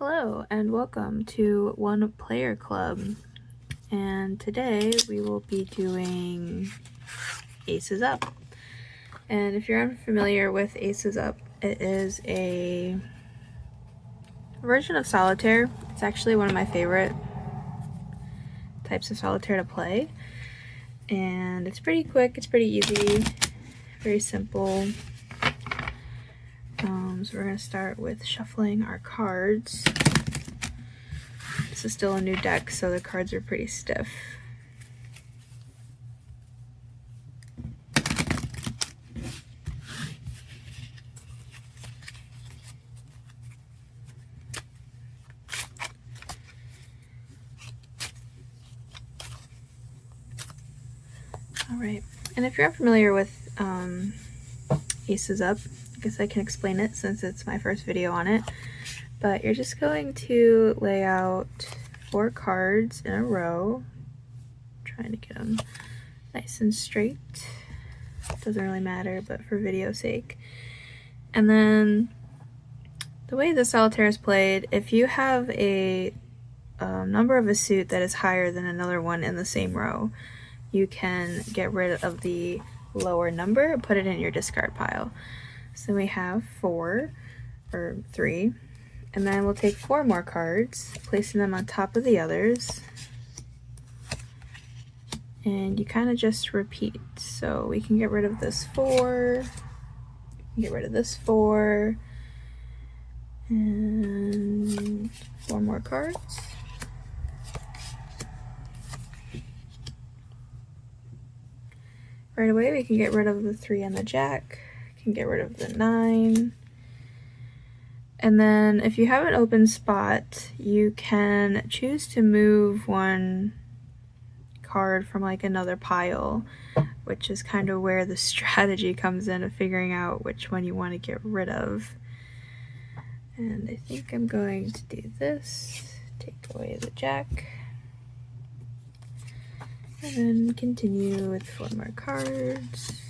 Hello and welcome to One Player Club, and today we will be doing Aces Up. And if you're unfamiliar with Aces Up, it is a version of solitaire. It's actually one of my favorite types of solitaire to play, and it's pretty quick, it's pretty easy, very simple. So we're going to start with shuffling our cards. This is still a new deck, so the cards are pretty stiff. Alright, and if you're unfamiliar with Aces Up, I guess I can explain it since it's my first video on it. But you're just going to lay out 4 cards in a row, trying to get them nice and straight. Doesn't really matter, but for video's sake. And then the way the solitaire is played, if you have a number of a suit that is higher than another one in the same row, you can get rid of the lower number and put it in your discard pile. So we have 4 or 3, and then we'll take 4 more cards, placing them on top of the others, and you kind of just repeat. So we can get rid of this 4, get rid of this 4, and 4 more cards. Right away we can get rid of the 3 and the jack, can get rid of the 9, and then if you have an open spot, you can choose to move one card from like another pile, which is kind of where the strategy comes in of figuring out which one you want to get rid of. And I think I'm going to do this, take away the jack, and then continue with 4 more cards.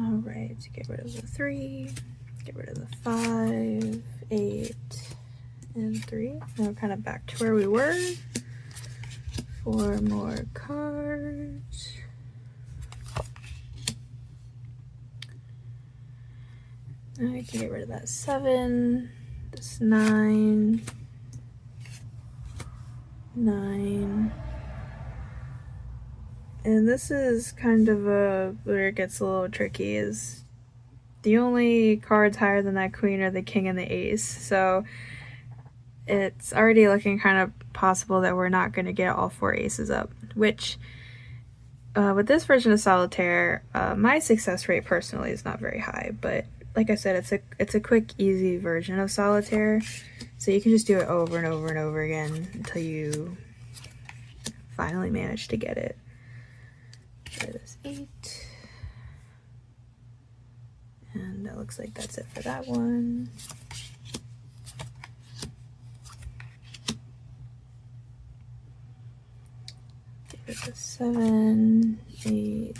Alright, so get rid of the 3, get rid of the 5, 8, and 3. Now we're kind of back to where we were. 4 more cards. Now I can get rid of that 7, this 9, 9. And this is kind of where it gets a little tricky, is the only cards higher than that queen are the king and the ace. So it's already looking kind of possible that we're not going to get all 4 aces up, which with this version of solitaire, my success rate personally is not very high, but like I said, it's a quick, easy version of solitaire, so you can just do it over and over and over again until you finally manage to get it. That is 8, and that looks like that's it for that one. Give it a 7, 8,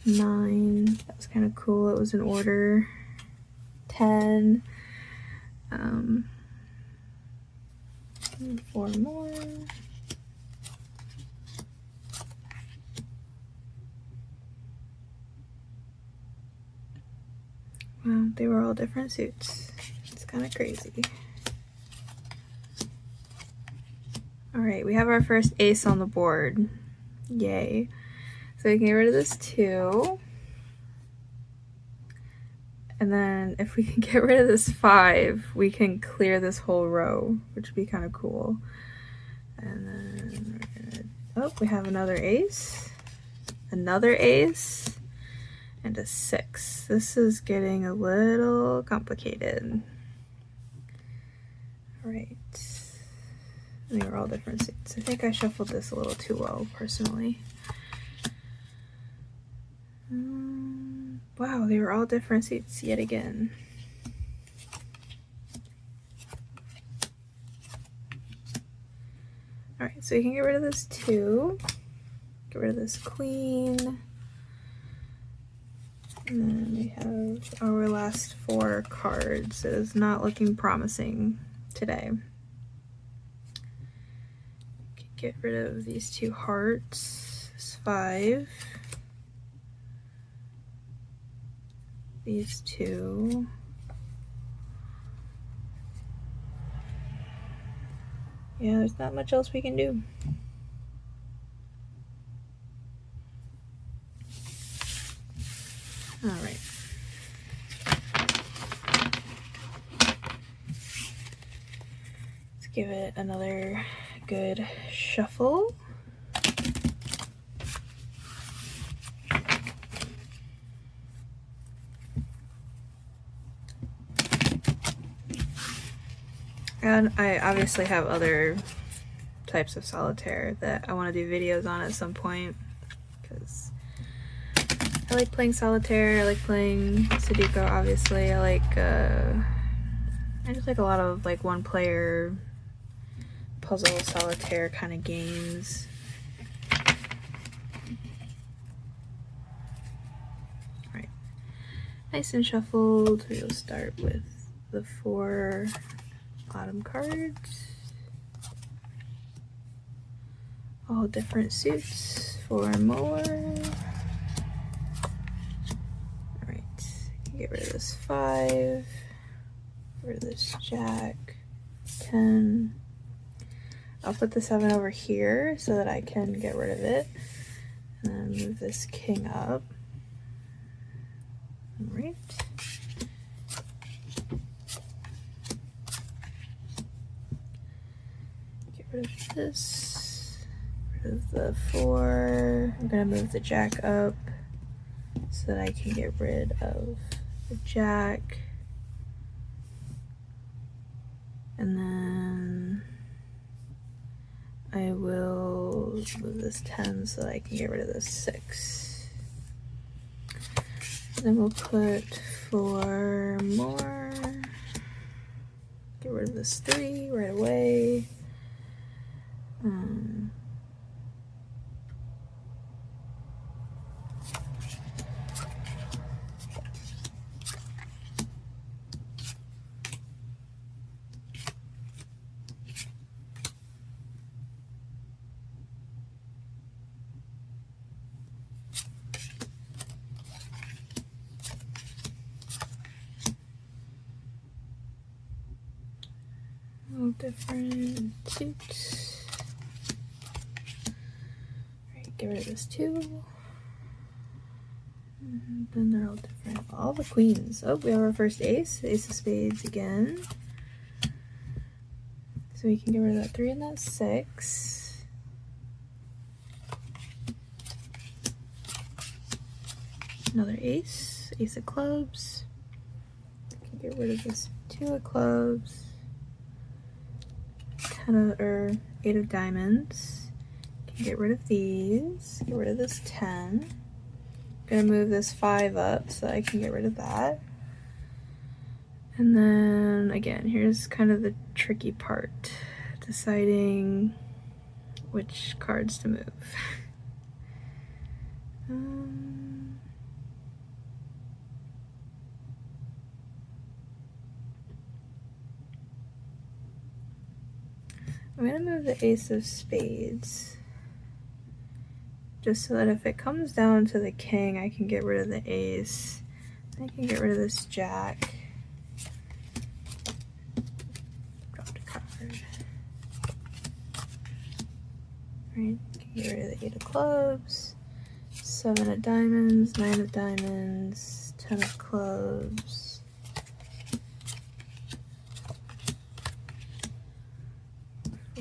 9. That was kind of cool. It was in order. 10. And 4 more. Wow, they were all different suits. It's kind of crazy. Alright, we have our first ace on the board. Yay. So we can get rid of this 2. And then if we can get rid of this 5, we can clear this whole row, which would be kind of cool. And then we're gonna, oh, we have another ace, and a 6. This is getting a little complicated. Alright. They were all different suits. I think I shuffled this a little too well, personally. Wow, they were all different suits yet again. Alright, so we can get rid of this 2. Get rid of this queen. And then we have our last 4 cards. It is not looking promising today. Get rid of these 2 hearts. This 5. These 2. Yeah, there's not much else we can do. All right. Let's give it another good shuffle. And I obviously have other types of solitaire that I want to do videos on at some point, because I like playing solitaire, I like playing Sudoku, obviously. I just like a lot of like one player puzzle solitaire kind of games. Alright, nice and shuffled. We'll start with the 4 bottom cards. All different suits, 4 more. Alright, get rid of this 5, get rid of this jack, 10. I'll put the 7 over here so that I can get rid of it. And then move this king up. Alright. Get rid of this. Get rid of the 4. I'm going to move the jack up so that I can get rid of the jack. And then I will move this 10 so that I can get rid of this 6. Then we'll put 4 more. Get rid of this 3 right away. All different suits. Alright, get rid of this 2. And then they're all different. All the queens. Oh, we have our first ace. Ace of spades again. So we can get rid of that 3 and that 6. Another ace. Ace of clubs. We can get rid of this 2 of clubs. 8 of diamonds. Can get rid of these. Get rid of this 10. Gonna move this 5 up so I can get rid of that. And then again, here's kind of the tricky part, deciding which cards to move. I'm gonna move the ace of spades, just so that if it comes down to the king, I can get rid of the ace. I can get rid of this jack. Dropped a card. Alright, can get rid of the 8 of clubs, 7 of diamonds, 9 of diamonds, 10 of clubs.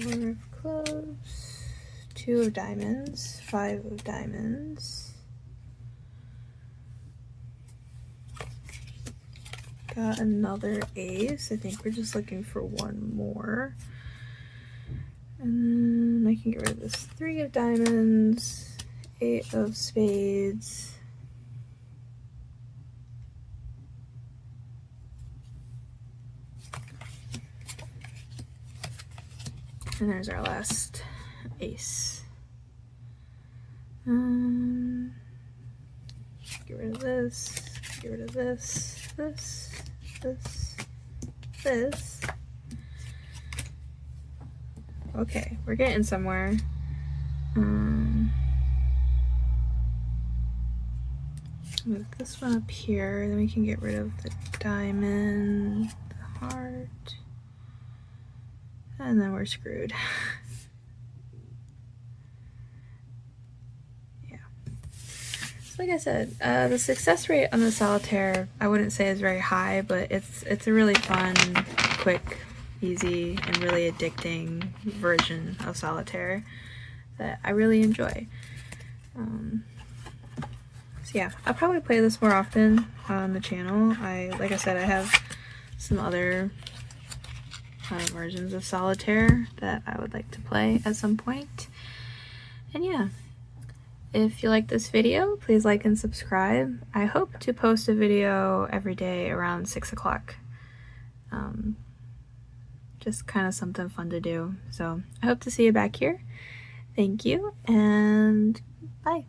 4 of clubs, 2 of diamonds, 5 of diamonds. Got another ace. I think we're just looking for 1 more. And then I can get rid of this 3 of diamonds, 8 of spades. And there's our last ace. Get rid of this, get rid of this, this. Okay, we're getting somewhere. Move this one up here, then we can get rid of the diamond, the heart, and then we're screwed. Yeah. So like I said, the success rate on the solitaire, I wouldn't say is very high, but it's a really fun, quick, easy, and really addicting version of solitaire that I really enjoy. So yeah, I'll probably play this more often on the channel. Like I said, I have some other versions of solitaire that I would like to play at some point. And yeah, if you like this video, please like and subscribe. I hope to post a video every day around 6 o'clock. Just kind of something fun to do. So I hope to see you back here. Thank you, and bye.